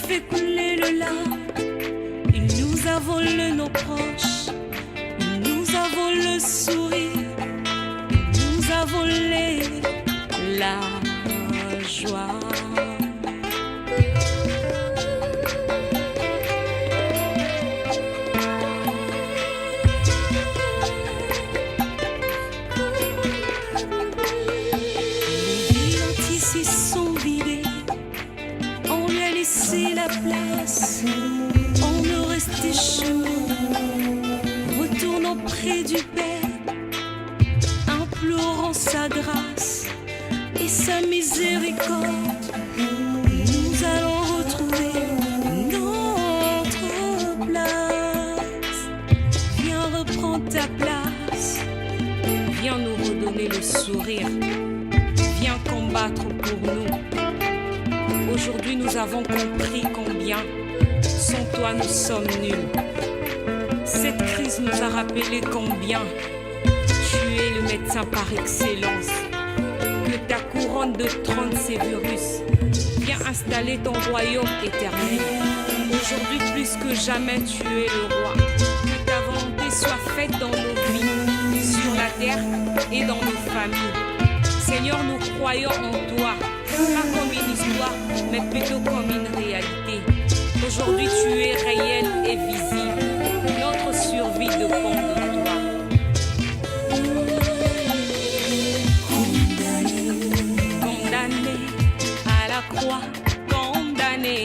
fait couler le lard. Il nous a volé nos proches, il nous a volé le sourire, il nous a volé la joie. La place, on est resté chez nous, retournons près du Père, implorant sa grâce et sa miséricorde. Nous allons retrouver notre place. Viens reprendre ta place, viens nous redonner le sourire, viens combattre pour nous. Aujourd'hui, nous avons compris combien, sans toi, nous sommes nuls. Cette crise nous a rappelé combien tu es le médecin par excellence. Que ta couronne de 36 virus viens installer ton royaume éternel. Aujourd'hui, plus que jamais, tu es le roi. Que ta volonté soit faite dans nos vies, sur la terre et dans nos familles. Seigneur, nous croyons en toi. Pas comme une histoire, mais plutôt comme une réalité. Aujourd'hui, tu es réel et visible. Notre survie dépend de toi. Condamné à la croix, condamné.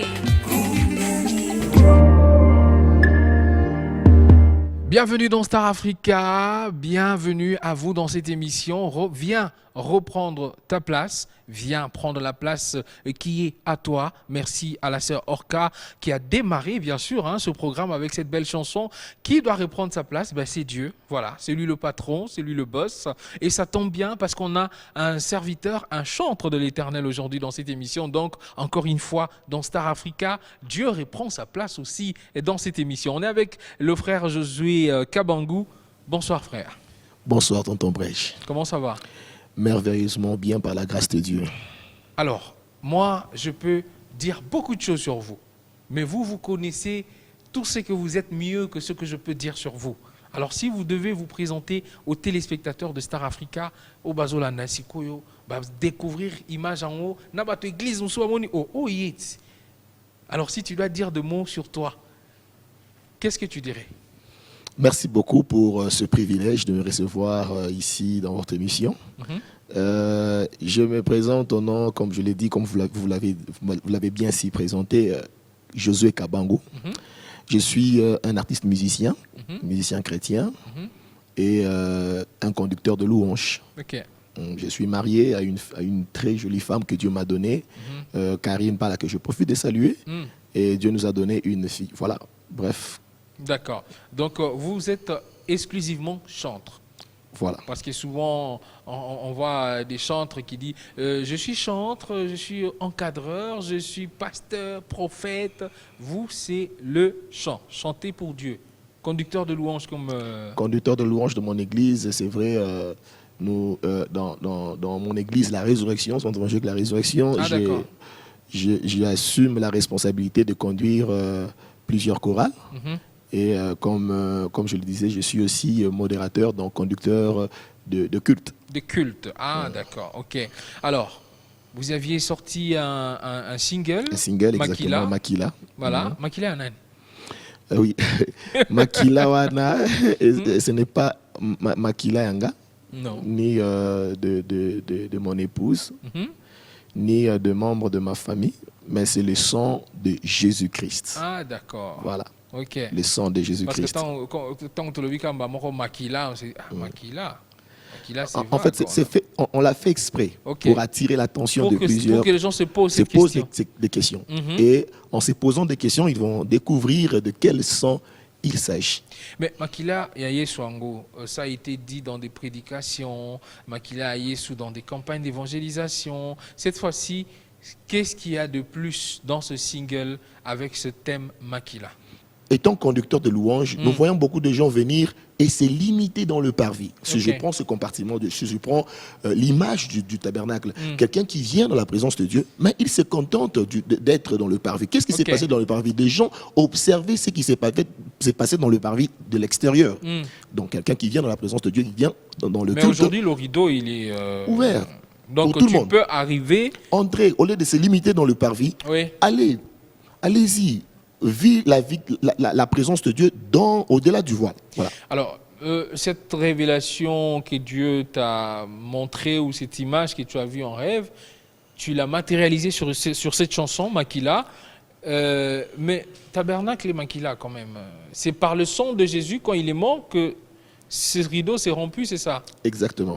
Bienvenue dans Star Africa, bienvenue à vous dans cette émission. Viens reprendre ta place, viens prendre la place qui est à toi. Merci à la sœur Orca qui a démarré bien sûr ce programme avec cette belle chanson. Qui doit reprendre sa place? C'est Dieu, voilà, c'est lui le patron, c'est lui le boss. Et ça tombe bien parce qu'on a un serviteur, un chantre de l'Éternel aujourd'hui dans cette émission. Donc encore une fois dans Star Africa, Dieu reprend sa place aussi dans cette émission. On est avec le frère Josué Kabangou. Bonsoir frère. Bonsoir tonton Brèche. Comment ça va? Merveilleusement bien par la grâce de Dieu. Alors, moi, je peux dire beaucoup de choses sur vous. Mais vous, vous connaissez tout ce que vous êtes mieux que ce que je peux dire sur vous. Alors, si vous devez vous présenter aux téléspectateurs de Star Africa, au Bazola Nasikoyo, découvrir image en haut, Nabato église, alors, si tu dois dire des mots sur toi, qu'est-ce que tu dirais? Merci beaucoup pour ce privilège de me recevoir ici dans votre émission. Je me présente au nom, comme je l'ai dit, comme vous l'avez bien si présenté, Josué Kabangou. Je suis un artiste musicien, musicien chrétien et un conducteur de louanges. Je suis marié à une très jolie femme que Dieu m'a donnée, Karine, par laquelle je profite de saluer. Et Dieu nous a donné une fille. Voilà, bref. D'accord. Donc, vous êtes exclusivement chantre. Voilà. Parce que souvent, on voit des chantres qui disent je suis chantre, je suis encadreur, je suis pasteur, prophète. Vous, c'est le chant. Chanter pour Dieu. Conducteur de louanges comme... Conducteur de louanges de mon église, c'est vrai. Nous, dans mon église, la résurrection, c'est un jeu que la résurrection, j'assume la responsabilité de conduire plusieurs chorales. Et comme je le disais, je suis aussi modérateur, donc conducteur de culte. De culte, d'accord, ok. Alors, vous aviez sorti un single. Un single, Makila. exactement, Makila. Voilà, Makila Anan. Oui, Makila Wana, ce n'est pas Makila Yanga, non. Ni de mon épouse, ni de membres de ma famille, mais c'est le sang de Jésus-Christ. Ah, d'accord. Voilà. Okay. Le sang de Jésus-Christ. Parce que tant que tu le Makila, on s'est Makila. En fait, on l'a fait exprès pour attirer l'attention de plusieurs. Pour que les gens se posent des questions. Et en se posant des questions, ils vont découvrir de quel sang il s'agit. Mais Makila Yaye Swango, ça a été dit dans des prédications, Makila Yaye dans des campagnes d'évangélisation. Cette fois-ci, qu'est-ce qu'il y a de plus dans ce single avec ce thème Makila? Étant conducteur de louanges, nous voyons beaucoup de gens venir et c'est limité dans le parvis. Si Ok. je prends ce compartiment, si je prends l'image du tabernacle, quelqu'un qui vient dans la présence de Dieu, mais il se contente d'être dans le parvis. Qu'est-ce qui s'est Ok. passé dans le parvis? Des gens observaient ce qui s'est passé dans le parvis de l'extérieur. Donc quelqu'un qui vient dans la présence de Dieu, il vient dans le Mais culte aujourd'hui, le rideau, il est ouvert. Donc pour tout le tu monde. peux arriver. Entrer, au lieu de se limiter dans le parvis, Oui. allez-y, vivre la présence de Dieu au-delà du voile. Voilà. Alors, cette révélation que Dieu t'a montrée ou cette image que tu as vue en rêve, tu l'as matérialisée sur cette chanson, Makila. Mais Tabernacle et Makila, quand même, c'est par le sang de Jésus, quand il est mort, que ce rideau s'est rompu, c'est ça? Exactement.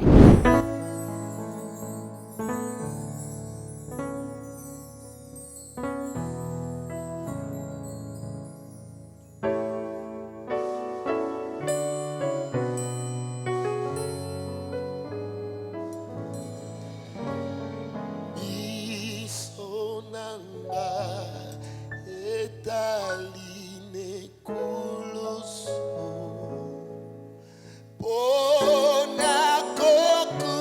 Pona koku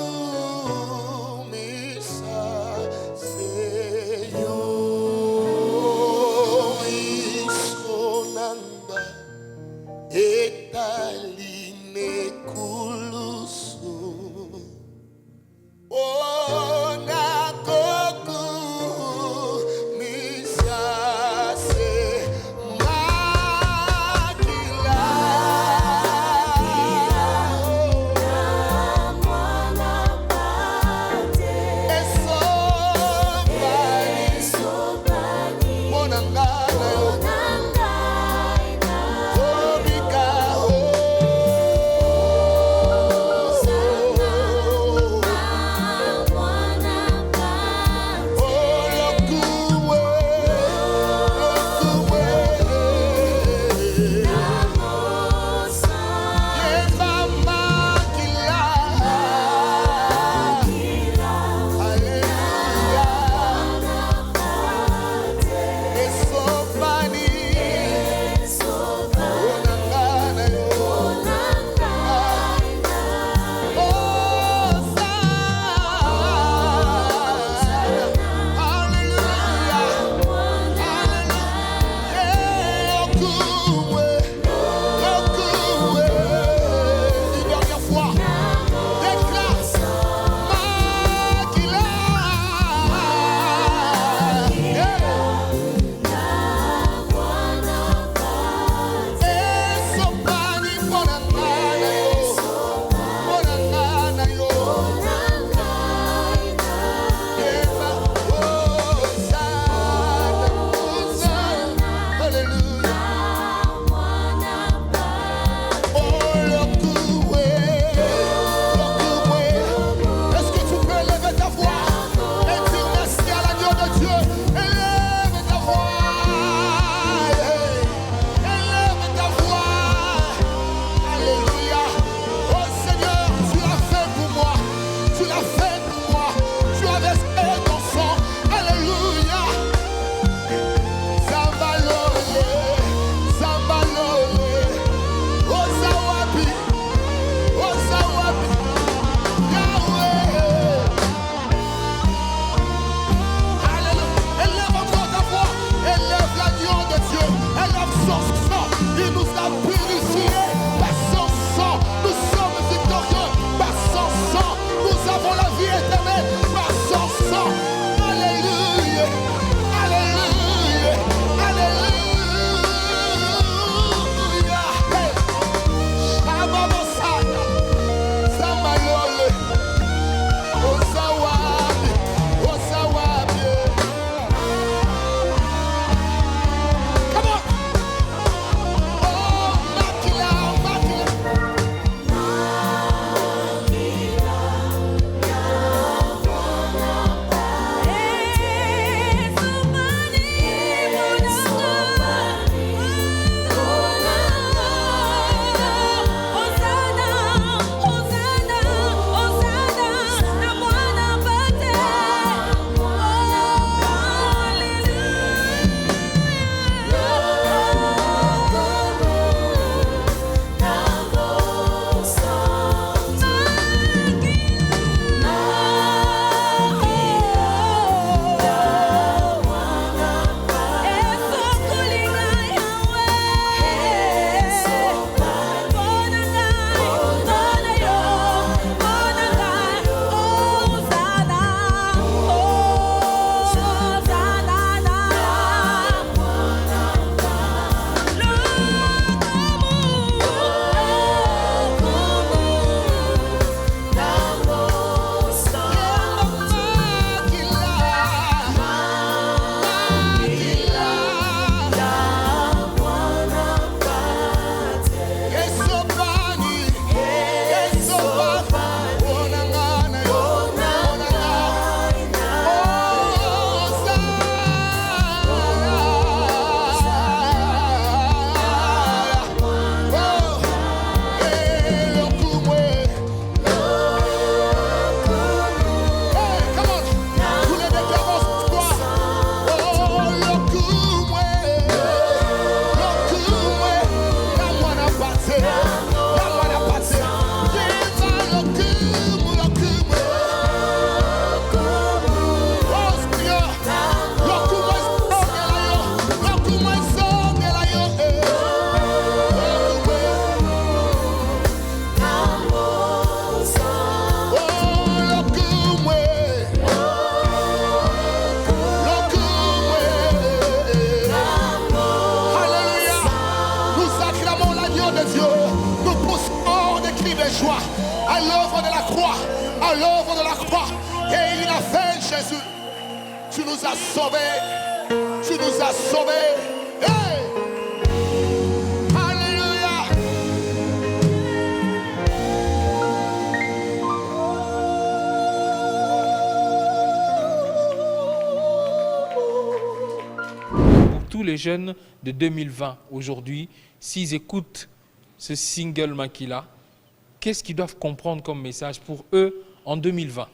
Jésus, tu nous as sauvés. Tu nous as sauvés. Hey! Alléluia. Pour tous les jeunes de 2020 aujourd'hui, s'ils écoutent ce single Makila, qu'est-ce qu'ils doivent comprendre comme message pour eux en 2020?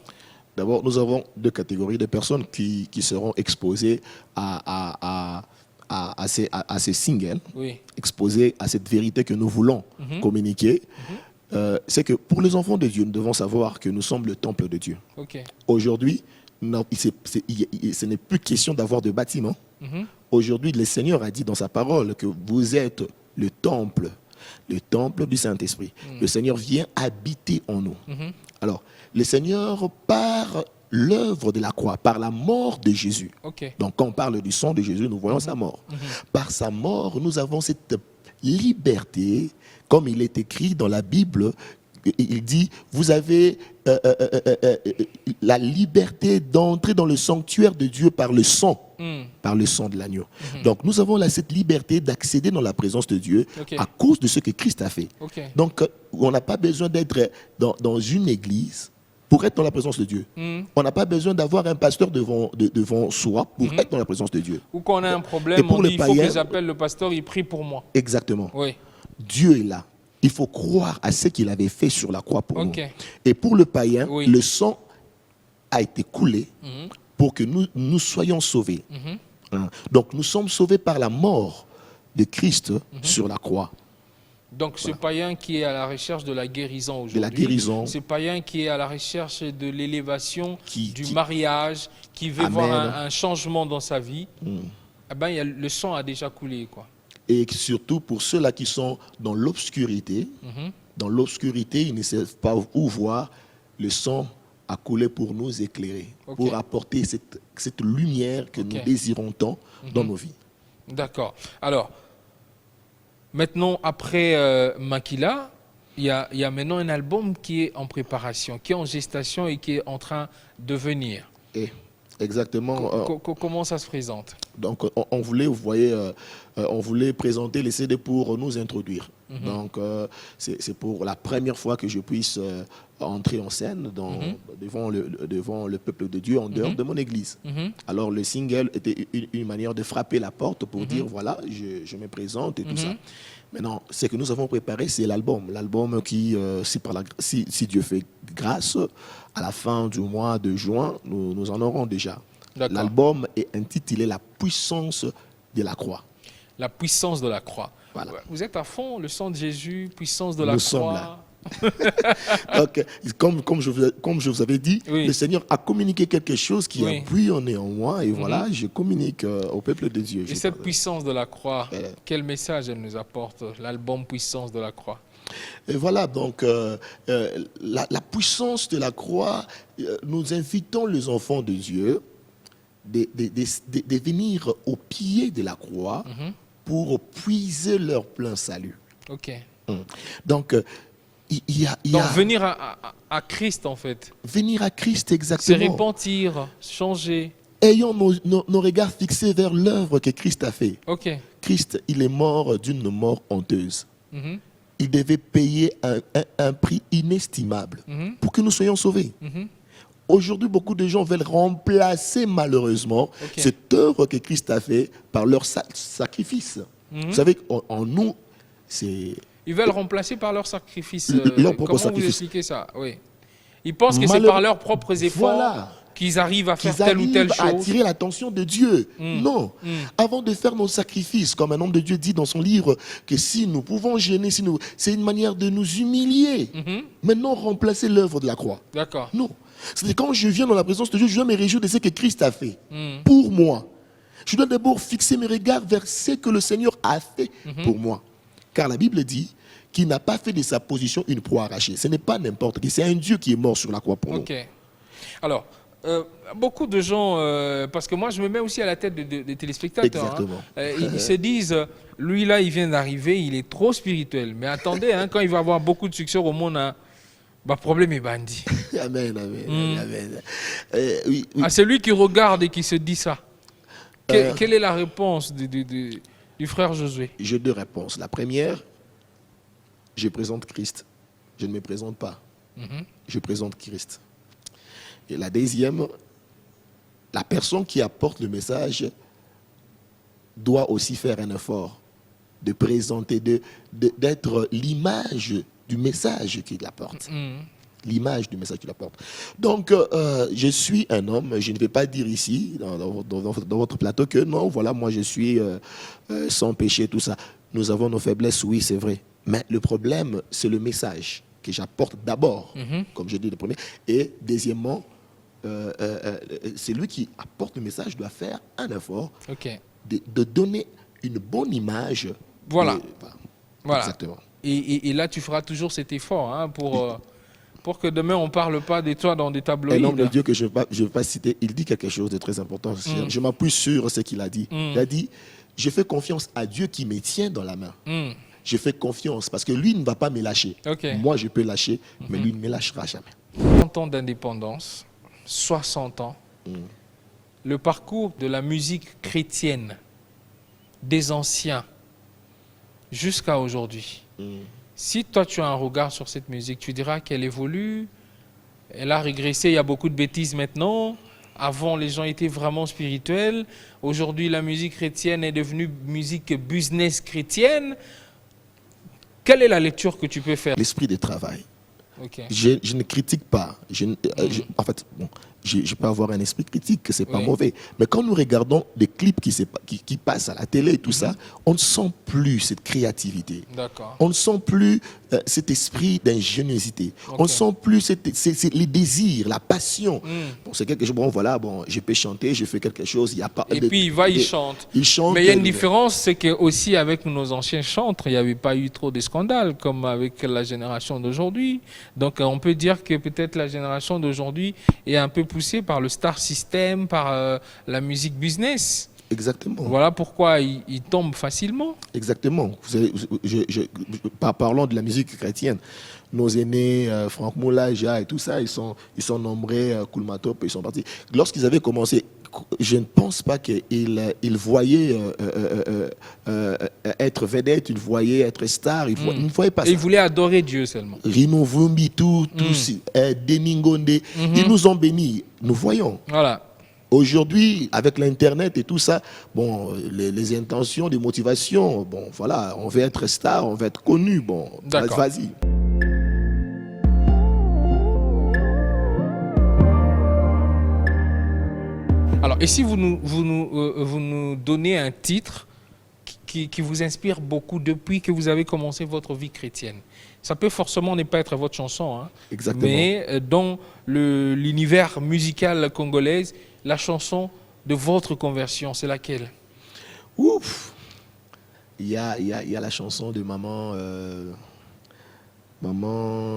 D'abord, nous avons deux catégories de personnes qui seront exposées à ces singles, Oui. exposées à cette vérité que nous voulons communiquer. C'est que pour les enfants de Dieu, nous devons savoir que nous sommes le temple de Dieu. Ok. Aujourd'hui, ce n'est plus question d'avoir de bâtiment. Aujourd'hui, le Seigneur a dit dans sa parole que vous êtes le temple du Saint-Esprit. Le Seigneur vient habiter en nous. Alors, le Seigneur, par l'œuvre de la croix, par la mort de Jésus, Ok. donc quand on parle du sang de Jésus, nous voyons sa mort. Par sa mort, nous avons cette liberté, comme il est écrit dans la Bible, il dit, vous avez la liberté d'entrer dans le sanctuaire de Dieu par le sang de l'agneau. Donc nous avons là cette liberté d'accéder dans la présence de Dieu à cause de ce que Christ a fait. Donc on n'a pas besoin d'être dans une église pour être dans la présence de Dieu. On n'a pas besoin d'avoir un pasteur devant soi pour être dans la présence de Dieu. Ou quand on a un problème, on dit, il faut que j'appelle le pasteur, il prie pour moi. Exactement. Oui. Dieu est là. Il faut croire à ce qu'il avait fait sur la croix pour nous. Et pour le païen, Oui. le sang a été coulé pour que nous soyons sauvés. Donc nous sommes sauvés par la mort de Christ sur la croix. Donc ce païen qui est à la recherche de la guérison aujourd'hui, De la guérison. ce païen qui est à la recherche de l'élévation, du Qui- mariage, qui veut Amen. voir un changement dans sa vie, eh ben, le sang a déjà coulé, quoi. Et surtout pour ceux-là qui sont dans l'obscurité, ils ne savent pas où voir, le sang a coulé pour nous éclairer, pour apporter cette lumière que nous désirons tant dans nos vies. D'accord. Alors, maintenant, après Makila, il y a maintenant un album qui est en préparation, qui est en gestation et qui est en train de venir. Et exactement. Comment ça se présente? Donc, on voulait, vous voyez, on voulait présenter les CD pour nous introduire. Donc, c'est pour la première fois que je puisse entrer en scène devant le peuple de Dieu en dehors de mon église. Alors, le single était une manière de frapper la porte pour dire, voilà, je me présente et tout ça. Maintenant, ce que nous avons préparé, c'est l'album. L'album qui, si Dieu fait grâce, à la fin du mois de juin, nous en aurons déjà. L'album est intitulé « La puissance de la croix ». La puissance de la croix. Voilà. Vous êtes à fond, le sang de Jésus, puissance de la Nous croix. sommes là. Donc, comme je vous avais dit, le Seigneur a communiqué quelque chose qui a bouillonné en moi et voilà, je communique au peuple de Dieu. Et cette puissance de la croix, quel message elle nous apporte, l'album Puissance de la croix? Et voilà, donc la puissance de la croix, nous invitons les enfants de Dieu de venir au pied de la croix pour puiser leur plein salut. Donc, donc venir à Christ en fait. Venir à Christ, exactement. Se repentir, changer. Ayons nos regards fixés vers l'œuvre que Christ a fait. Christ, il est mort d'une mort honteuse. Il devait payer un prix inestimable pour que nous soyons sauvés. Aujourd'hui, beaucoup de gens veulent remplacer malheureusement cette œuvre que Christ a fait par leur sacrifice. Vous savez, en nous, c'est... Ils veulent remplacer par leur sacrifice. Leur propre comment sacrifice. Vous expliquez ça? Oui. Ils pensent que c'est par leurs propres efforts qu'ils arrivent à faire telle ou telle chose. À attirer l'attention de Dieu. Non. Avant de faire nos sacrifices, comme un homme de Dieu dit dans son livre, que si nous pouvons gêner, c'est une manière de nous humilier. Maintenant, remplacer l'œuvre de la croix. D'accord. Non. C'est quand je viens dans la présence de Dieu, je dois me réjouir de ce que Christ a fait pour moi. Je dois d'abord fixer mes regards vers ce que le Seigneur a fait pour moi. Car la Bible dit qu'il n'a pas fait de sa position une proie arrachée. Ce n'est pas n'importe qui, c'est un Dieu qui est mort sur la croix pour nous. Alors, beaucoup de gens, parce que moi je me mets aussi à la tête des téléspectateurs, exactement. Ils se disent, lui là il vient d'arriver, il est trop spirituel. Mais attendez, quand il va avoir beaucoup de succès au monde, Bah, problème est bandit. Amen, amen, amen. Oui, oui. Ah, c'est lui qui regarde et qui se dit ça. Euh, Quelle est la réponse du frère Josué? J'ai deux réponses. La première, je présente Christ. Je ne me présente pas. Je présente Christ. Et la deuxième, la personne qui apporte le message doit aussi faire un effort de présenter, d'être l'image du message qu'il apporte. L'image du message qu'il apporte. Donc, je suis un homme, je ne vais pas dire ici, dans votre plateau, que non, voilà, moi je suis sans péché, tout ça. Nous avons nos faiblesses, oui, c'est vrai. Mais le problème, c'est le message que j'apporte d'abord, comme je dis le premier. Et deuxièmement, c'est lui qui apporte le message doit faire un effort de donner une bonne image. Voilà. Voilà. Exactement. Et là, tu feras toujours cet effort hein, pour que demain, on ne parle pas de toi dans des tabloïds. Un homme de Dieu que je ne vais pas citer, il dit quelque chose de très important. Je m'appuie sur ce qu'il a dit. Il a dit, je fais confiance à Dieu qui me tient dans la main. Je fais confiance parce que lui ne va pas me lâcher. Moi, je peux lâcher, mais lui ne me lâchera jamais. 30 ans d'indépendance, 60 ans, le parcours de la musique chrétienne des anciens jusqu'à aujourd'hui. Si toi, tu as un regard sur cette musique, tu diras qu'elle évolue, elle a régressé, il y a beaucoup de bêtises maintenant. Avant, les gens étaient vraiment spirituels. Aujourd'hui, la musique chrétienne est devenue musique business chrétienne. Quelle est la lecture que tu peux faire? L'esprit de travail. Je ne critique pas. En fait, bon, je peux avoir un esprit critique, que ce n'est pas mauvais. Mais quand nous regardons des clips qui passent à la télé et tout ça, on ne sent plus cette créativité. On ne sent plus cet esprit d'ingéniosité. On ne sent plus les désirs, la passion. Bon, c'est quelque chose, bon voilà, bon, je peux chanter, je fais quelque chose. Il y a pas et puis il chante. Mais il y a une différence, c'est que aussi avec nos anciens chantres, il n'y avait pas eu trop de scandales comme avec la génération d'aujourd'hui. Donc on peut dire que peut-être la génération d'aujourd'hui est un peu poussée par le star system, par la musique business. Exactement. Voilà pourquoi ils tombent facilement. Exactement. Parlons de la musique chrétienne. Nos aînés, Franck Moula, Ja et tout ça, ils sont nombrés, Koulmatop, ils sont partis. Lorsqu'ils avaient commencé, je ne pense pas qu'ils voyaient être vedette, ils voyaient être star, ils ne voyaient pas ça. Ils voulaient adorer Dieu seulement. Rino Vumbi, Deningonde, ils nous ont bénis, nous voyons. Voilà. Aujourd'hui, avec l'Internet et tout ça, bon, les intentions, les motivations, bon, voilà, on veut être star, on veut être connu, bon, vas-y. Alors, et si vous nous donnez un titre qui vous inspire beaucoup depuis que vous avez commencé votre vie chrétienne? Ça peut forcément ne pas être votre chanson, hein, mais dans l'univers musical congolais, la chanson de votre conversion, c'est laquelle? Ouf. Il y a la chanson de maman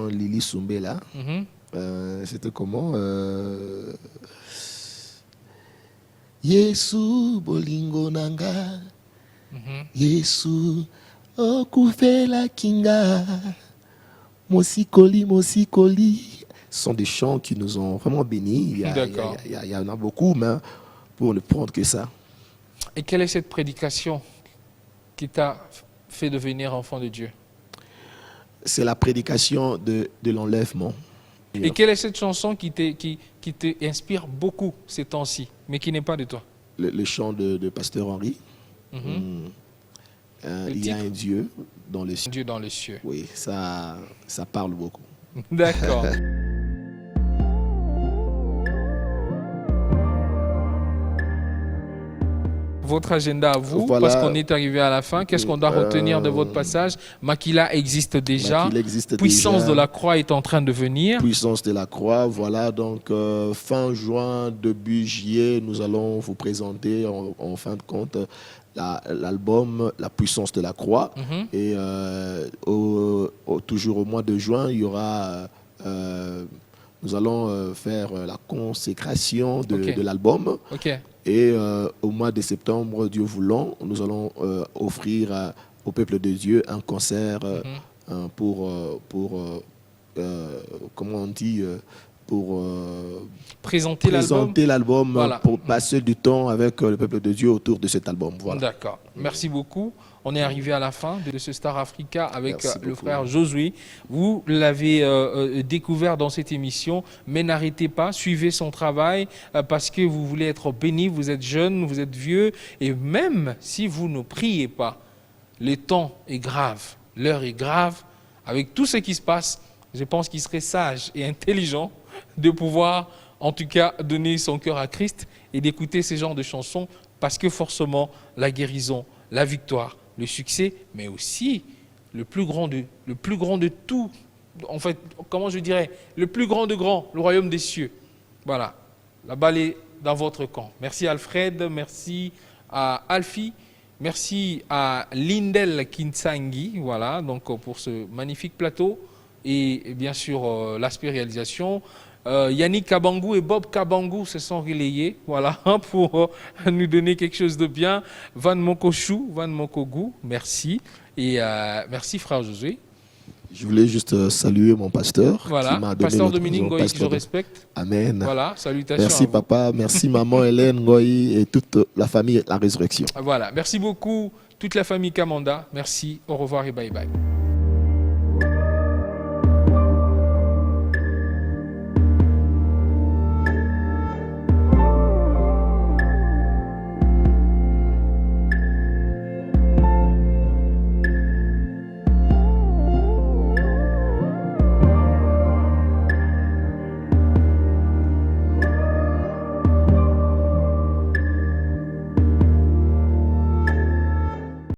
Lili Soumbé là. C'était comment Yesu bolingo nanga, Yesu okufela kinga, mosikoli mosikoli. Ce sont des chants qui nous ont vraiment bénis. Il y en a beaucoup, mais pour ne prendre que ça. Et quelle est cette prédication qui t'a fait devenir enfant de Dieu? C'est la prédication de l'enlèvement. Et quelle est cette chanson qui te inspire beaucoup ces temps-ci, mais qui n'est pas de toi? Le chant de Pasteur Henri. Il y a un Dieu dans les cieux. Dieu dans les cieux. Oui, ça parle beaucoup. D'accord. Votre agenda à vous, voilà. Parce qu'on est arrivé à la fin. Qu'est-ce qu'on doit retenir de votre passage? Makila existe déjà. Puissance de la croix est en train de venir. Puissance de la croix, voilà. Donc, fin juin, début juillet, nous allons vous présenter, en fin de compte, l'album La puissance de la croix. Et toujours au mois de juin, il y aura... nous allons faire la consécration de l'album. Et au mois de septembre, Dieu voulant, nous allons offrir au peuple de Dieu un concert pour comment on dit, pour Présenter l'album, voilà. Pour passer du temps avec le peuple de Dieu autour de cet album. Voilà. D'accord. Merci beaucoup. On est arrivé à la fin de ce Star Africa avec le frère Josué. Vous l'avez découvert dans cette émission, mais n'arrêtez pas, suivez son travail parce que vous voulez être béni, vous êtes jeune, vous êtes vieux, et même si vous ne priez pas, le temps est grave, l'heure est grave. Avec tout ce qui se passe, je pense qu'il serait sage et intelligent de pouvoir, en tout cas, donner son cœur à Christ et d'écouter ce genre de chansons parce que forcément, la guérison, la victoire, le succès, mais aussi le plus grand de tout, en fait, comment je dirais, le plus grand de grands, le royaume des cieux. Voilà, la balle est dans votre camp. Merci Alfred, merci à Alfie, merci à Lindel Kinsangi, voilà, donc pour ce magnifique plateau et bien sûr l'aspect réalisation. Yannick Kabangou et Bob Kabangou se sont relayés, voilà, pour nous donner quelque chose de bien. Van Mokochou, Van Mokogou, merci. Et merci frère Josué. Je voulais juste saluer mon pasteur. Voilà, qui m'a donné pasteur Dominique Ngoï, que je respecte. Amen. Voilà, salutations. Merci papa, merci maman Hélène Ngoï et toute la famille La Résurrection. Voilà, merci beaucoup toute la famille Kamanda. Merci, au revoir et bye bye.